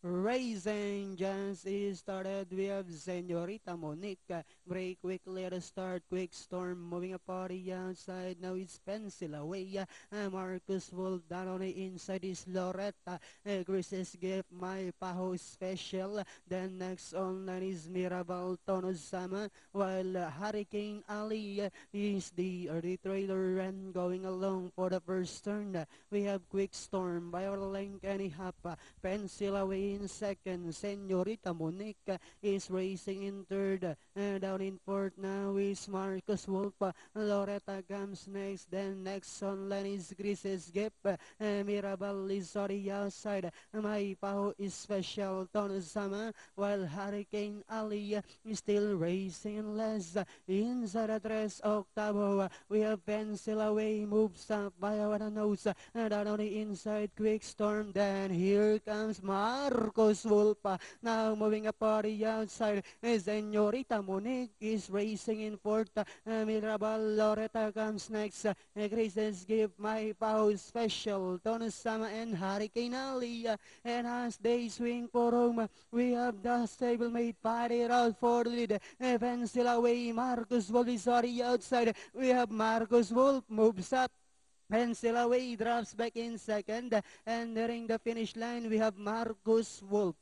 Racing just is started. We have Senorita Monica. Break quickly at the start. Quick Storm moving a party outside. Now it's Pencil away. Marcus Wolf down on the inside is Loretta. Chris's gift, my Paho special. Then next online is Mirabal Tonosama. While Hurricane Ali is the trailer run going along for the first turn. We have Quick Storm, Violent and Hapa. Pencil away in second. Senorita Monica is racing in third. Down in fourth now is Marcus Wolf. Loretta comes next. Then next online is Chris's gift. Mirabal is on the outside. My Paho is special. Tonosama. While Hurricane Ali is still racing in less. Inside the tres octavo. We have Pencil away. Moves up by our nose. Down on the inside. Quick Storm. Then here comes Marcos Wolpa. Now moving up on the outside. Senorita Monique is racing in fourth. Mirabal Loretta comes next. Grace's give my Pau special. Tonosama and Hurricane Ali. And as they swing for home, we have the stablemate fighting out for the lead. Pencil away. Marcos Wolf is on the outside. We have Marcos Wolf moves up. Pencil away, drops back in second. And nearing the finish line, we have Marcus Wolf.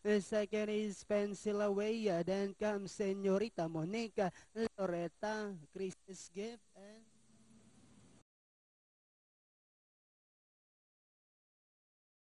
The second is Pencil away. Then comes Senorita Monica, Loretta, Chris's gift, and